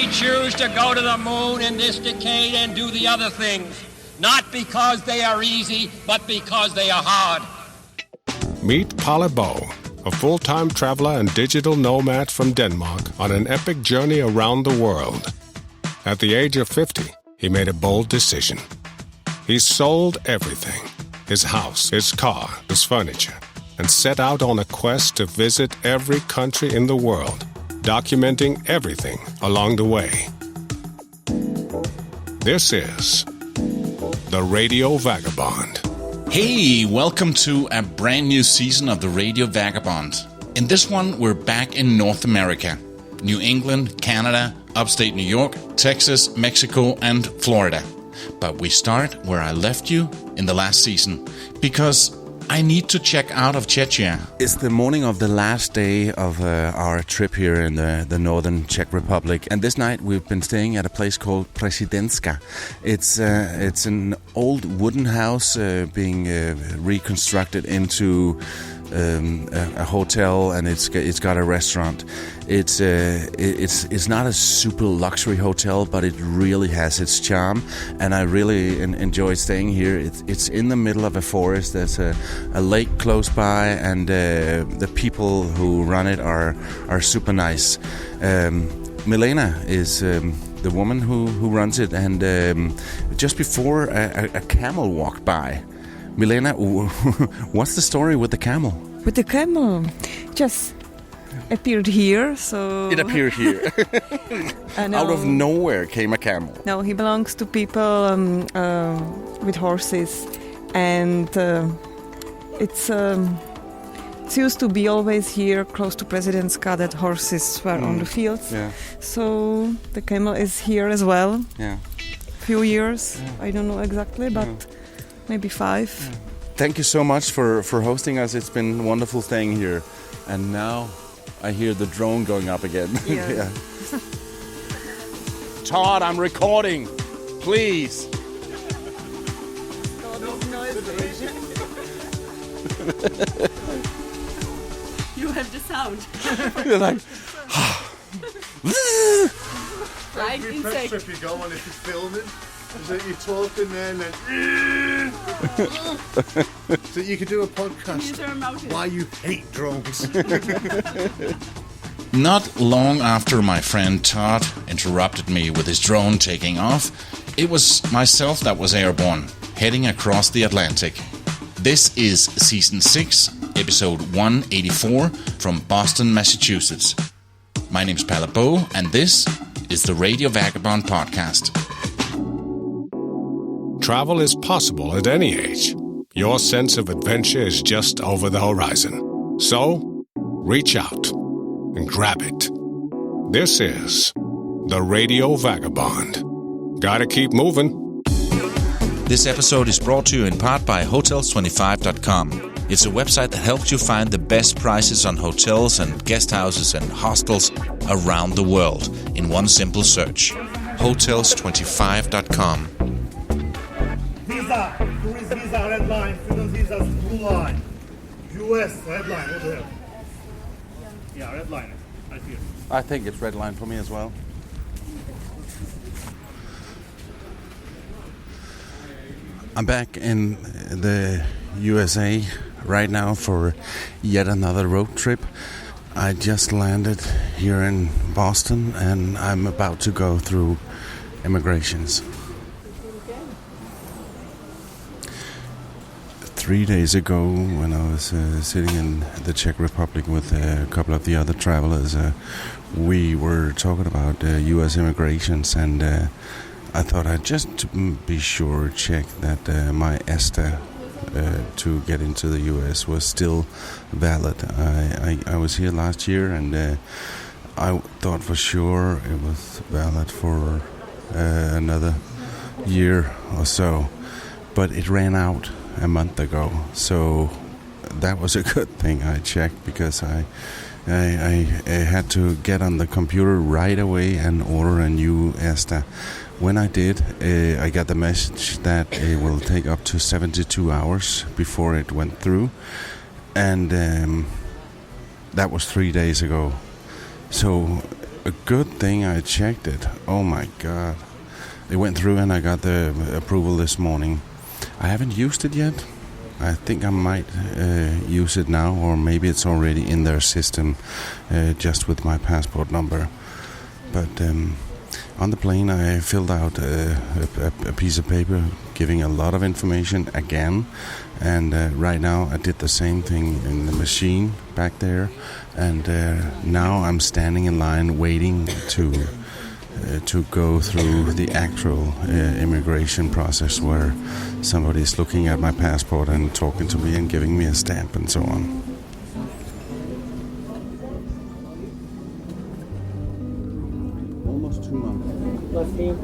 We choose to go to the moon in this decade and do the other things, not because they are easy, but because they are hard. Meet Palle Bo, a full-time traveler and digital nomad from Denmark on an epic journey around the world. At the age of 50, he made a bold decision. He sold everything, his house, his car, his furniture, and set out on a quest to visit every country in the world, documenting everything along the way. This is the Radio Vagabond. Hey, welcome to a brand new season of the Radio Vagabond. In this one, we're back in North America. New England, Canada, Upstate New York, Texas, Mexico, and Florida. But we start where I left you in the last season, because I need to check out of Czechia. It's the morning of the last day of our trip here in the northern Czech Republic. And this night we've been staying at a place called Prezidentska. It's an old wooden house being reconstructed into a hotel, and it's got a restaurant. It's not a super luxury hotel, but it really has its charm, and I really enjoy staying here. It's in the middle of a forest. There's a lake close by, and the people who run it are super nice. Malena is the woman who runs it, and just before a camel walked by. Malena, what's the story with the camel? With the camel, just appeared here. So it appeared here. Out of nowhere came a camel. No, he belongs to people with horses, and it's used to be always here close to Prezidentska that horses were on the fields. Yeah. So the camel is here as well. Yeah. Few years, I don't know exactly, but. Maybe 5. Thank you so much for hosting us. It's been wonderful staying here. And now I hear the drone going up again. Yeah. Todd, I'm recording. Please. You have the sound. You're like... Right, every insect. press trip you go on, if you're filming, is that you're talking there and then... So you could do a podcast why you hate drones. Not long after my friend Todd interrupted me with his drone taking off, it was myself that was airborne, heading across the Atlantic. This is Season 6, Episode 184 from Boston, Massachusetts. My name's Palle Bo, and this is the Radio Vagabond podcast. Travel is possible at any age. Your sense of adventure is just over the horizon. So, reach out and grab it. This is the Radio Vagabond. Gotta keep moving. This episode is brought to you in part by Hotels25.com. It's a website that helps you find the best prices on hotels and guest houses and hostels around the world in one simple search. Hotels25.com. Visa, tourist visa, red line, student visa, blue line. US, red line, over there. Yeah, red line, I see it. I think it's red line for me as well. I'm back in the USA right now for yet another road trip. I just landed here in Boston, and I'm about to go through immigrations. 3 days ago, when I was sitting in the Czech Republic with a couple of the other travelers, we were talking about U.S. immigrations, and I thought I'd just be sure check that my ESTA to get into the U.S. was still valid. I was here last year, and I thought for sure it was valid for another year or so, but it ran out a month ago, so that was a good thing I checked, because I had to get on the computer right away and order a new ESTA. When I did, I got the message that it will take up to 72 hours before it went through, and that was 3 days ago. So a good thing I checked it. Oh my God. It went through and I got the approval this morning. I haven't used it yet. I think I might use it now, or maybe it's already in their system just with my passport number. But on the plane I filled out a piece of paper giving a lot of information again. And right now I did the same thing in the machine back there. And now I'm standing in line waiting to go through the actual immigration process where somebody's looking at my passport and talking to me and giving me a stamp and so on. Almost 2 months. Last name.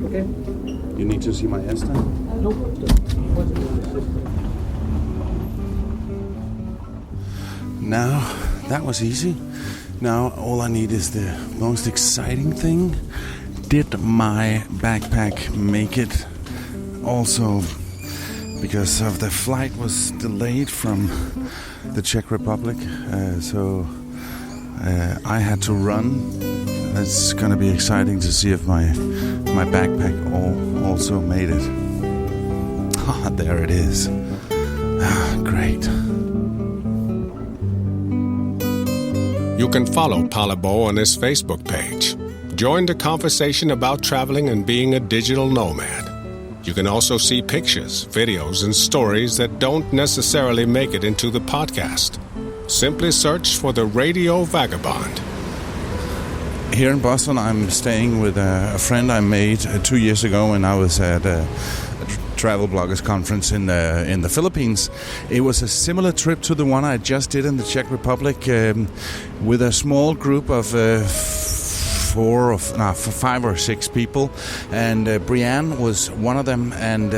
Okay. You need to see my ESTA? Nope. Now, that was easy. Now, all I need is the most exciting thing. Did my backpack make it? Also, because of the flight was delayed from the Czech Republic, so I had to run. It's going to be exciting to see if my backpack also made it. Ah, there it is. Ah, great. You can follow Palebo on his Facebook page. Join the conversation about traveling and being a digital nomad. You can also see pictures, videos, and stories that don't necessarily make it into the podcast. Simply search for the Radio Vagabond. Here in Boston, I'm staying with a friend I made 2 years ago when I was at a travel bloggers conference in the Philippines. It was a similar trip to the one I just did in the Czech Republic with a small group of 5 or 6 people, and Brianne was one of them, and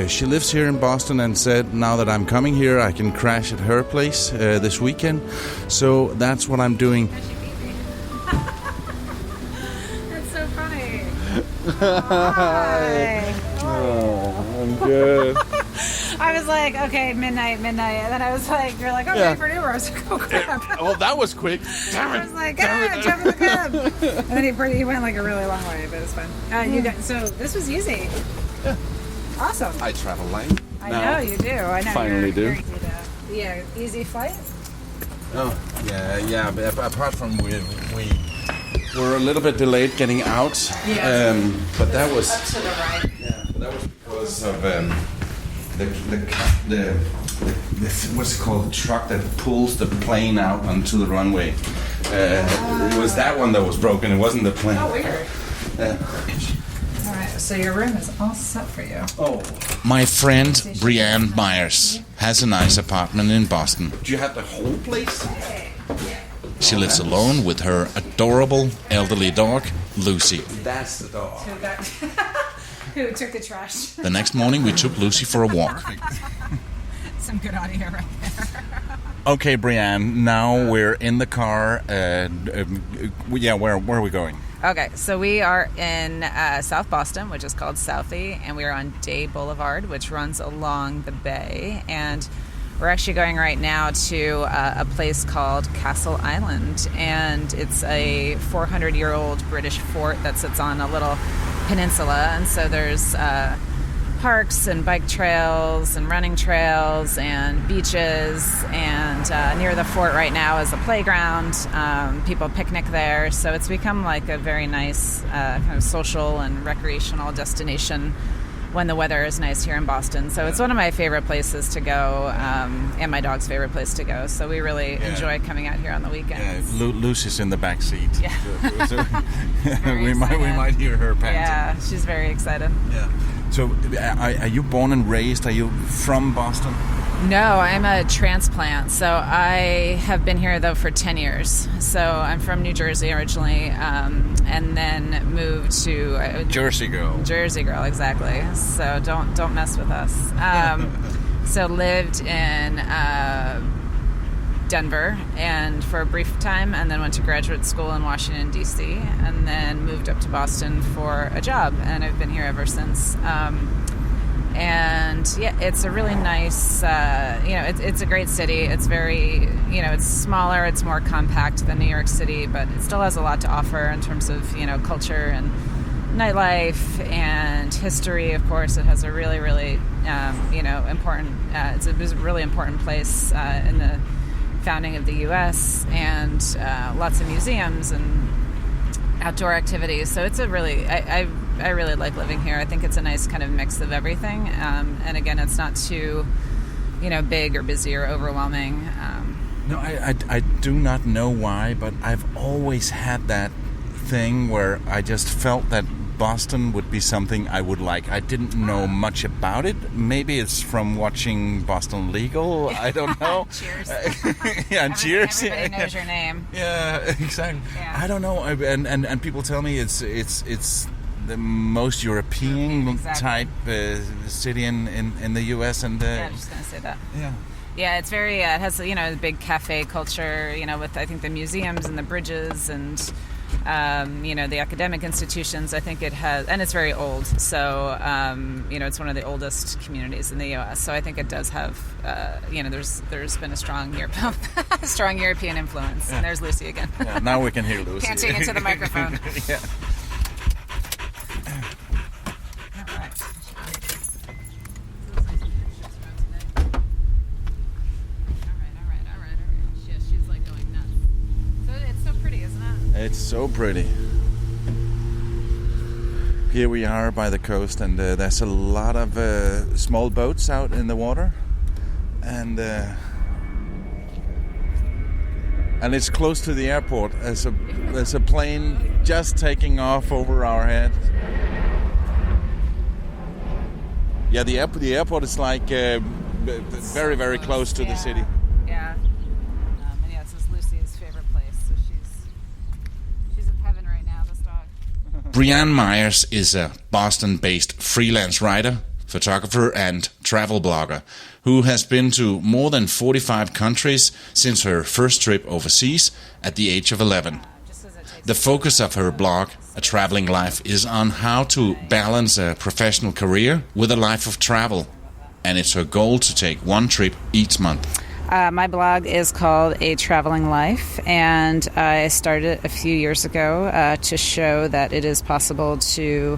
she lives here in Boston and said now that I'm coming here I can crash at her place this weekend, so that's what I'm doing. That's so funny. Hi. Oh, I'm good. I was like, okay, midnight. And then I was like, you're like, I'm ready for an Uber. I was like, oh, crap. Oh, that was quick. Damn it. I was like, jump in the cab. And then he went like a really long way, but it's fun. So this was easy. Yeah. Awesome. I travel light. I know you do. I know. Finally do. Yeah, easy flight? Oh, yeah. But apart from we were a little bit delayed getting out. Yeah. But that was up to the right. Yeah, but that was because of the what's it called? The truck that pulls the plane out onto the runway. It was that one that was broken. It wasn't the plane. Oh, weird. All right, so your room is all set for you. Oh. My friend Brianne Myers has a nice apartment in Boston. Do you have the whole place? She lives alone with her adorable elderly dog, Lucy. That's the dog. Who took the trash? The next morning, we took Lucy for a walk. Some good audio right there. Okay, Brianne, now we're in the car. Where are we going? Okay, so we are in South Boston, which is called Southie, and we are on Day Boulevard, which runs along the bay. And we're actually going right now to a place called Castle Island, and it's a 400-year-old British fort that sits on a little peninsula, and so there's parks and bike trails and running trails and beaches, and near the fort right now is a playground. People picnic there, so it's become like a very nice kind of social and recreational destination when the weather is nice here in Boston. So it's one of my favorite places to go, and my dog's favorite place to go. So we really enjoy coming out here on the weekends. Yeah, Lucy's in the back seat. Yeah. we might hear her panting. Yeah, she's very excited. Yeah. So, are you born and raised? Are you from Boston? No, I'm a transplant. So I have been here though for 10 years. So I'm from New Jersey originally, and then moved to Jersey girl. Jersey girl, exactly. So don't mess with us. So lived in Denver and for a brief time, and then went to graduate school in Washington D.C. and then moved up to Boston for a job, and I've been here ever since. And yeah, it's a really nice, it's a great city. It's very, it's smaller, it's more compact than New York City, but it still has a lot to offer in terms of, culture and nightlife and history. Of course, it has a really, really, important, it's a really important place in the founding of the U.S. and lots of museums and outdoor activities. So it's a really, I really like living here. I think it's a nice kind of mix of everything. And again, it's not too, big or busy or overwhelming. No, I do not know why, but I've always had that thing where I just felt that Boston would be something I would like. I didn't know much about it. Maybe it's from watching Boston Legal. I don't know. Cheers. Cheers. Everybody knows your name. Yeah, exactly. Yeah. I don't know. And people tell me it's the most European type city in the U.S. and I'm just gonna say that. Yeah. Yeah, it's very. It has the big cafe culture. With I think the museums and the bridges and the academic institutions. I think it has, and it's very old. So it's one of the oldest communities in the U.S. So I think it does have. There's been a strong European influence. Yeah. And there's Lucy again. Yeah, now we can hear Lucy panting into the microphone. Yeah. It's so pretty. Here we are by the coast, and there's a lot of small boats out in the water, and it's close to the airport. There's a plane just taking off over our head. Yeah, the airport is like very, very close to the city. Yeah. And yeah, this is Lucy's favorite place, so she's in heaven right now, this dog. Brianne Myers is a Boston-based freelance writer, photographer, and travel blogger who has been to more than 45 countries since her first trip overseas at the age of 11. The focus of her blog, A Traveling Life, is on how to balance a professional career with a life of travel. And it's her goal to take one trip each month. My blog is called A Traveling Life, and I started a few years ago to show that it is possible to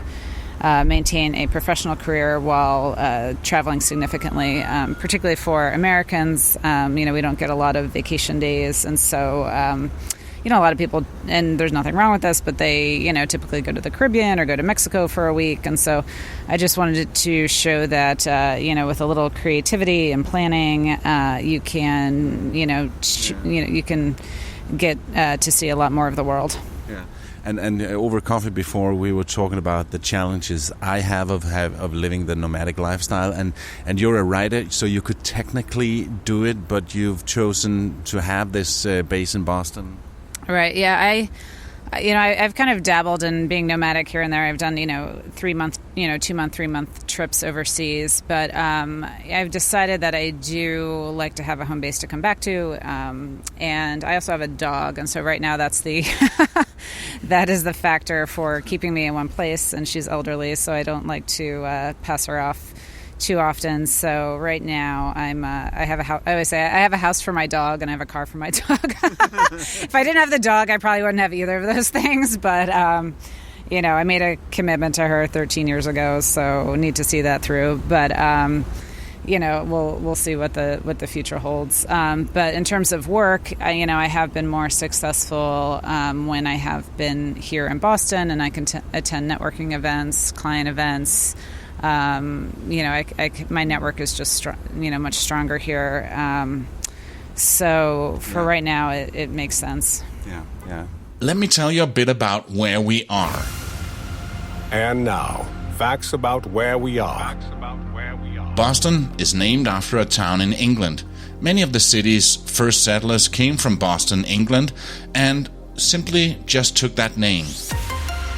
maintain a professional career while traveling significantly, particularly for Americans. We don't get a lot of vacation days, and so a lot of people, and there's nothing wrong with this, but they, typically go to the Caribbean or go to Mexico for a week. And so I just wanted to show that, with a little creativity and planning, you can, you can get to see a lot more of the world. Yeah. And over coffee before, we were talking about the challenges I have of living the nomadic lifestyle. And you're a writer, so you could technically do it, but you've chosen to have this base in Boston. Right. Yeah. I've kind of dabbled in being nomadic here and there. I've done, 2-month, 3-month trips overseas. But I've decided that I do like to have a home base to come back to. And I also have a dog. And so right now that's that is the factor for keeping me in one place. And she's elderly, so I don't like to pass her off too often. So right now I have a house. I always say I have a house for my dog and I have a car for my dog. If I didn't have the dog, I probably wouldn't have either of those things. But I made a commitment to her 13 years ago, so need to see that through. But we'll see what the future holds. But in terms of work, I have been more successful when I have been here in Boston, and I can attend networking events, client events. My network is just much stronger here. So for right now, it makes sense. Yeah. Let me tell you a bit about where we are. And now, facts about where we are. Boston is named after a town in England. Many of the city's first settlers came from Boston, England, and simply just took that name.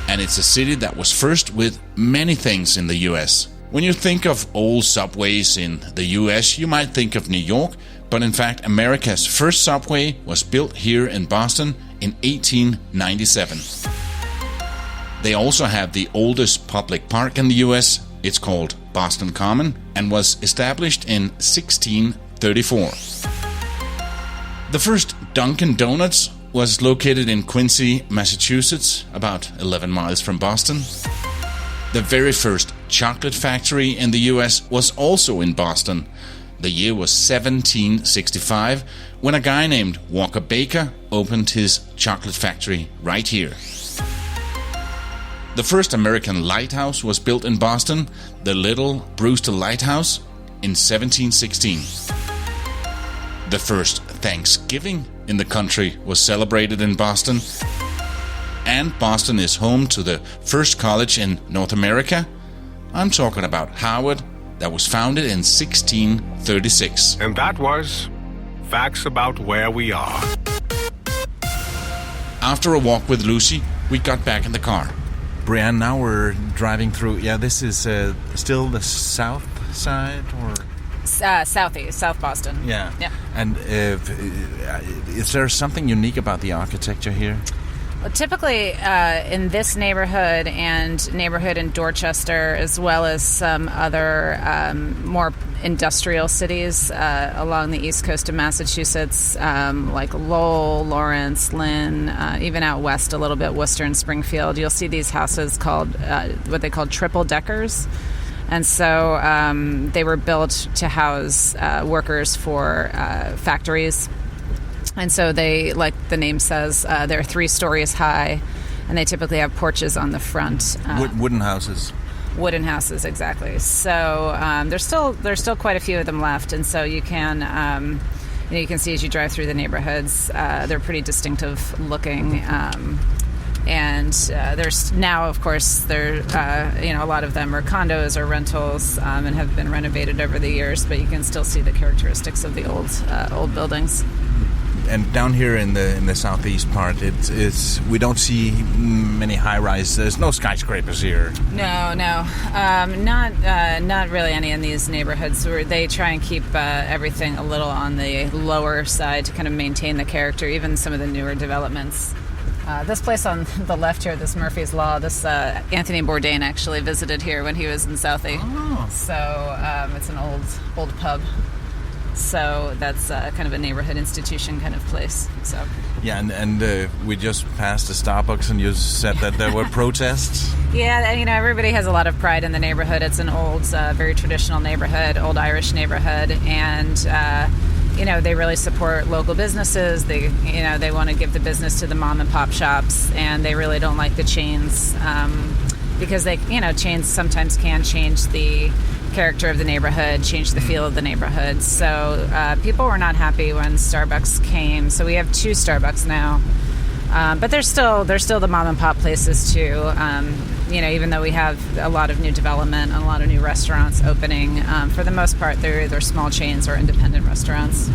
And it's a city that was first with many things in the US. When you think of old subways in the US, you might think of New York, but in fact, America's first subway was built here in Boston in 1897. They also have the oldest public park in the US. It's called Boston Common, and was established in 1634. The first Dunkin' Donuts was located in Quincy, Massachusetts, about 11 miles from Boston. The very first chocolate factory in the US was also in Boston. The year was 1765, when a guy named Walker Baker opened his chocolate factory right here. The first American lighthouse was built in Boston, the Little Brewster Lighthouse, in 1716. The first Thanksgiving in the country was celebrated in Boston. And Boston is home to the first college in North America. I'm talking about Howard, that was founded in 1636. And that was Facts About Where We Are. After a walk with Lucy, we got back in the car. Brianne, now we're driving through. Yeah, this is still the south side, or Southeast, South Boston. Yeah. Yeah. And is there something unique about the architecture here? Well, typically in this neighborhood and neighborhood in Dorchester, as well as some other more industrial cities along the east coast of Massachusetts, like Lowell, Lawrence, Lynn, even out west a little bit, Worcester and Springfield, you'll see these houses called what they call triple deckers. And so they were built to house workers for factories. And so they, like the name says, they're 3 stories high, and they typically have porches on the front. Wooden houses. Wooden houses, exactly. So there's still quite a few of them left, and so you can you can see as you drive through the neighborhoods, they're pretty distinctive looking. And there's now, of course, a lot of them are condos or rentals and have been renovated over the years, but you can still see the characteristics of the old buildings. And down here in the southeast part, it's we don't see many high-rise. There's no skyscrapers here. No, not really any in these neighborhoods. Where they try and keep everything a little on the lower side to kind of maintain the character. Even some of the newer developments. This place on the left here, this Murphy's Law, this Anthony Bourdain actually visited here when he was in Southie. Oh. So it's an old pub. So that's kind of a neighborhood institution kind of place. So yeah, and we just passed a Starbucks, and you said that there were protests. Yeah, everybody has a lot of pride in the neighborhood. It's an old, very traditional neighborhood, old Irish neighborhood, and they really support local businesses. They want to give the business to the mom and pop shops, and they really don't like the chains because chains sometimes can change the character of the neighborhood, change the feel of the neighborhood. So people were not happy when Starbucks came. So we have 2 Starbucks now, but there's still the mom and pop places too. Even though we have a lot of new development and a lot of new restaurants opening, for the most part they're either small chains or independent restaurants.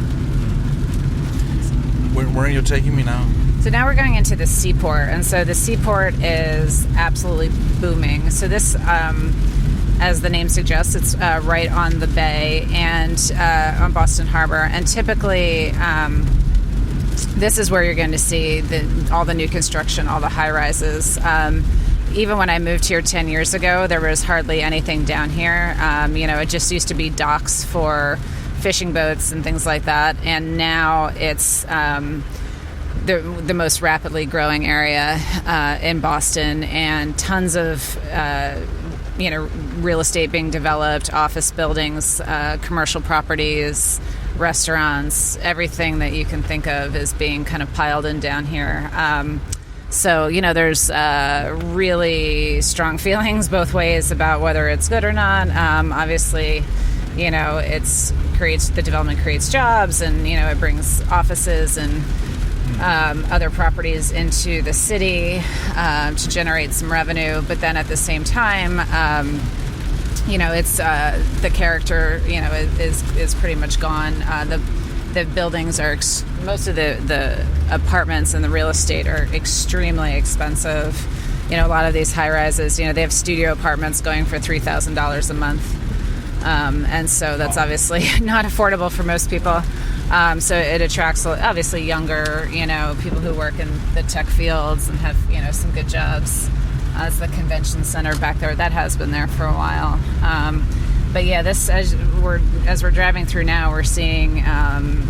Where are you taking me now? So now we're going into the Seaport, and so the Seaport is absolutely booming. So this, as the name suggests, it's right on the bay and on Boston Harbor. And typically, this is where you're going to see all the new construction, all the high-rises. Even when I moved here 10 years ago, there was hardly anything down here. It just used to be docks for fishing boats and things like that. And now it's the most rapidly growing area in Boston, and tons of real estate being developed, office buildings, commercial properties, restaurants, everything that you can think of is being kind of piled in down here. So, there's really strong feelings both ways about whether it's good or not. Obviously, the development creates jobs, and, it brings offices and other properties into the city to generate some revenue. But then at the same time, it's the character, is pretty much gone. The buildings are most of the apartments and the real estate are extremely expensive. A lot of these high rises, they have studio apartments going for $3,000 a month, and so that's obviously not affordable for most people. So it attracts obviously younger, people who work in the tech fields and have some good jobs. It's the convention center back there that has been there for a while. But yeah, this as we're driving through now, we're seeing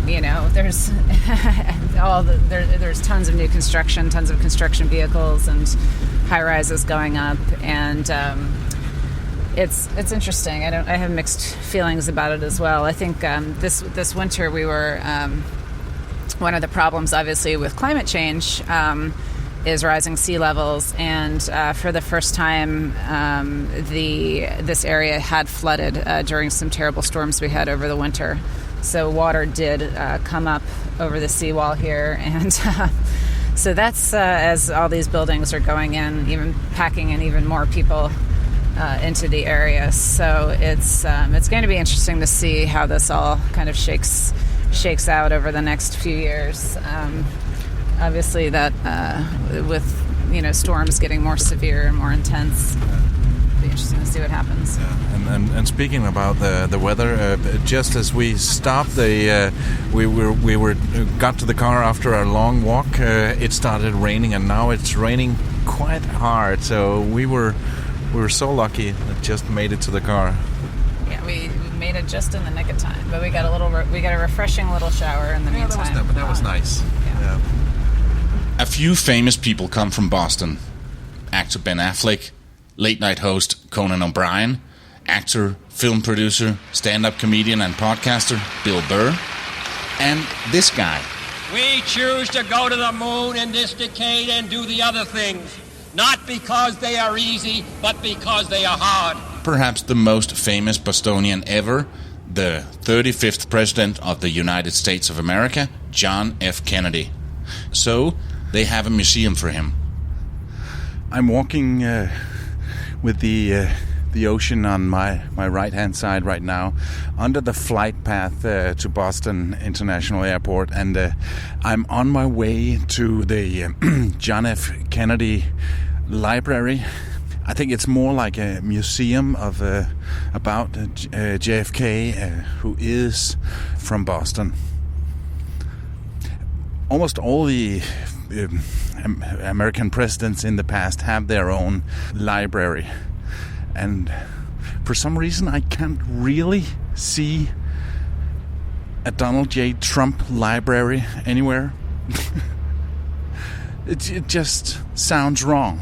there's there's tons of new construction, tons of construction vehicles and high rises going up, and it's interesting. I have mixed feelings about it as well. I think this winter we were one of the problems, obviously, with climate change is rising sea levels, and for the first time, this area had flooded during some terrible storms we had over the winter. So water did come up over the seawall here, and so that's as all these buildings are going in, even packing in even more people into the area. So it's going to be interesting to see how this all kind of shakes out over the next few years. Obviously, that with storms getting more severe and more intense, it'll be interesting to see what happens. Yeah. And speaking about the weather, just as we stopped, we got to the car after our long walk. It started raining, and now it's raining quite hard. So we were so lucky that just made it to the car. Yeah, we made it just in the nick of time, but we got a refreshing little shower in the meantime. That was nice. Yeah. A few famous people come from Boston. Actor Ben Affleck, late-night host Conan O'Brien, actor, film producer, stand-up comedian and podcaster Bill Burr, and this guy. We choose to go to the moon in this decade and do the other things, not because they are easy, but because they are hard. Perhaps the most famous Bostonian ever, the 35th President of the United States of America, John F. Kennedy. So, they have a museum for him. I'm walking with the ocean on my right-hand side right now, under the flight path to Boston International Airport, and I'm on my way to the John F. Kennedy Library. I think it's more like a museum of about JFK, who is from Boston. Almost all the American presidents in the past have their own library, and for some reason I can't really see a Donald J. Trump library anywhere. It just sounds wrong.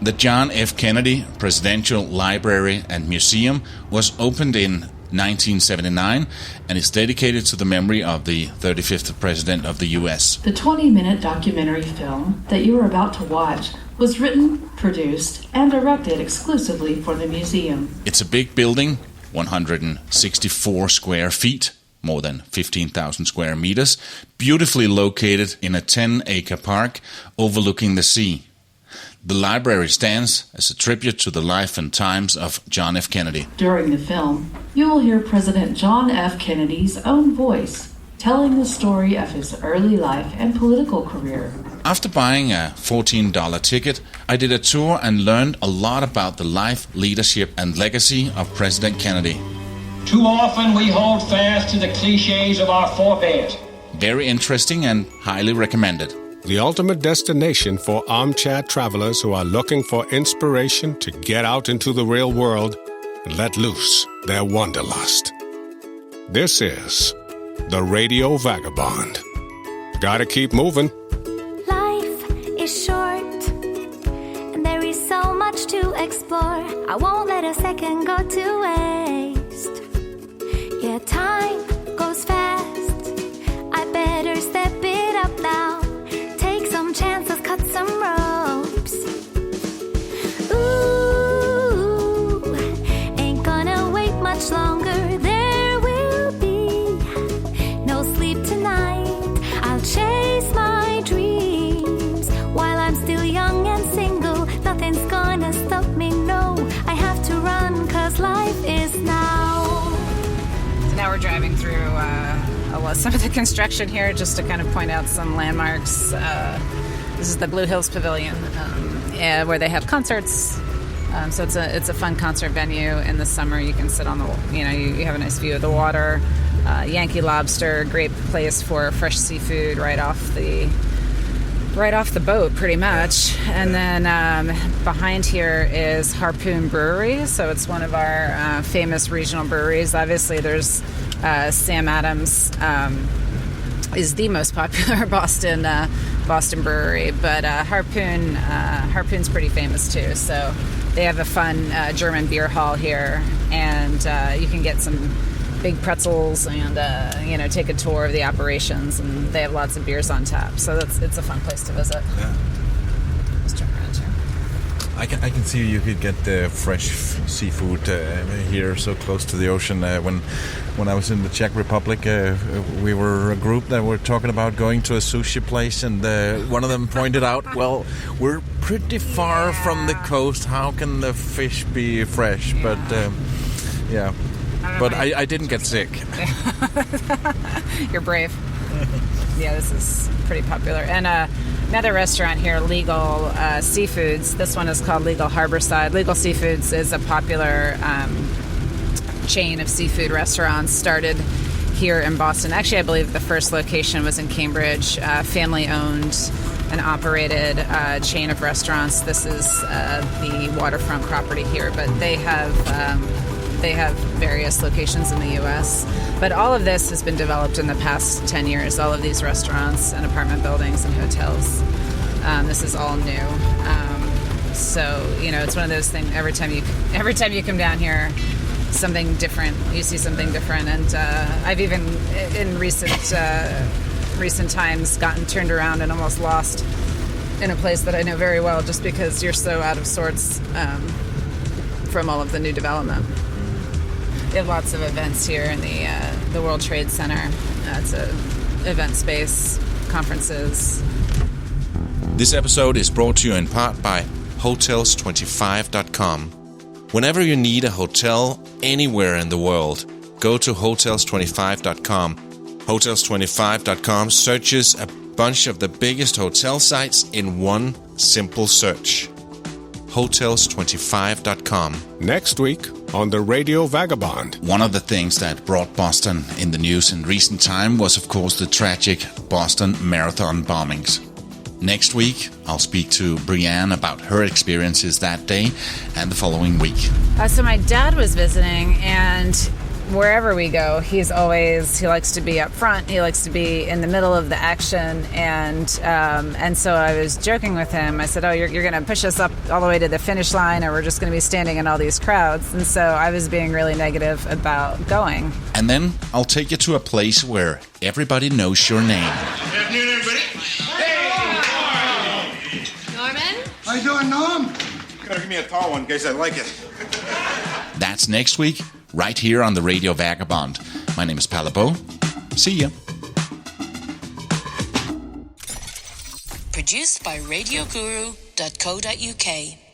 The John F. Kennedy Presidential Library and Museum was opened in 1979 and is dedicated to the memory of the 35th President of the U.S. The 20-minute documentary film that you are about to watch was written, produced, and directed exclusively for the museum. It's a big building, 164 square feet, more than 15,000 square meters, beautifully located in a 10-acre park overlooking the sea. The library stands as a tribute to the life and times of John F. Kennedy. During the film, you will hear President John F. Kennedy's own voice telling the story of his early life and political career. After buying a $14 ticket, I did a tour and learned a lot about the life, leadership, and legacy of President Kennedy. Too often we hold fast to the cliches of our forebears. Very interesting and highly recommended. The ultimate destination for armchair travelers who are looking for inspiration to get out into the real world and let loose their wanderlust. This is the Radio Vagabond. Gotta keep moving. Life is short, and there is so much to explore. I won't let a second go to waste. Yeah, time goes fast. I better step it up now. Chances, cut some ropes. Ooh, ain't gonna wait much longer. There will be no sleep tonight. I'll chase my dreams while I'm still young and single. Nothing's gonna stop me, no. I have to run, 'cause life is now. So now we're driving through some of the construction here, just to kind of point out some landmarks. This is the Blue Hills Pavilion, where they have concerts. So it's a fun concert venue in the summer. You can sit on the, you have a nice view of the water. Yankee Lobster, great place for fresh seafood right off the right off the boat, pretty much. And then behind here is Harpoon Brewery, so it's one of our famous regional breweries. Obviously, there's Sam Adams is the most popular Boston brewery, but Harpoon's pretty famous too. So they have a fun German beer hall here, and you can get some big pretzels and take a tour of the operations, and they have lots of beers on tap, so it's a fun place to visit. Yeah. Let's turn around here. I can see you could get fresh seafood here, so close to the ocean. When I was in the Czech Republic, we were a group that were talking about going to a sushi place, and one of them pointed out, well, we're pretty far from the coast. How can the fish be fresh? Yeah. But yeah. But I didn't get sick. You're brave. Yeah, this is pretty popular. And another restaurant here, Legal Seafoods. This one is called Legal Harborside. Legal Seafoods is a popular chain of seafood restaurants started here in Boston. Actually, I believe the first location was in Cambridge, family-owned and operated chain of restaurants. This is the waterfront property here, but they have various locations in the U.S. But all of this has been developed in the past 10 years, all of these restaurants and apartment buildings and hotels. This is all new. So, it's one of those things, every time you come down here, something different, you see something different. And I've even, in recent times, gotten turned around and almost lost in a place that I know very well, just because you're so out of sorts from all of the new development. They have lots of events here in the World Trade Center. It's an event space, conferences. This episode is brought to you in part by Hotels25.com. Whenever you need a hotel anywhere in the world, go to Hotels25.com. Hotels25.com searches a bunch of the biggest hotel sites in one simple search. Hotels25.com. Next week on the Radio Vagabond. One of the things that brought Boston in the news in recent time was, of course, the tragic Boston Marathon bombings. Next week, I'll speak to Brianne about her experiences that day and the following week. So my dad was visiting, and wherever we go, he likes to be up front. He likes to be in the middle of the action, and so I was joking with him. I said, "Oh, you're going to push us up all the way to the finish line, or we're just going to be standing in all these crowds." And so I was being really negative about going. And then I'll take you to a place where everybody knows your name. Good afternoon, everybody. Hey, Norman. How you doing, Norm? You gotta give me a tall one in case I like it. That's next week, right here on the Radio Vagabond. My name is Palabo. See ya. Produced by RadioGuru.co.uk.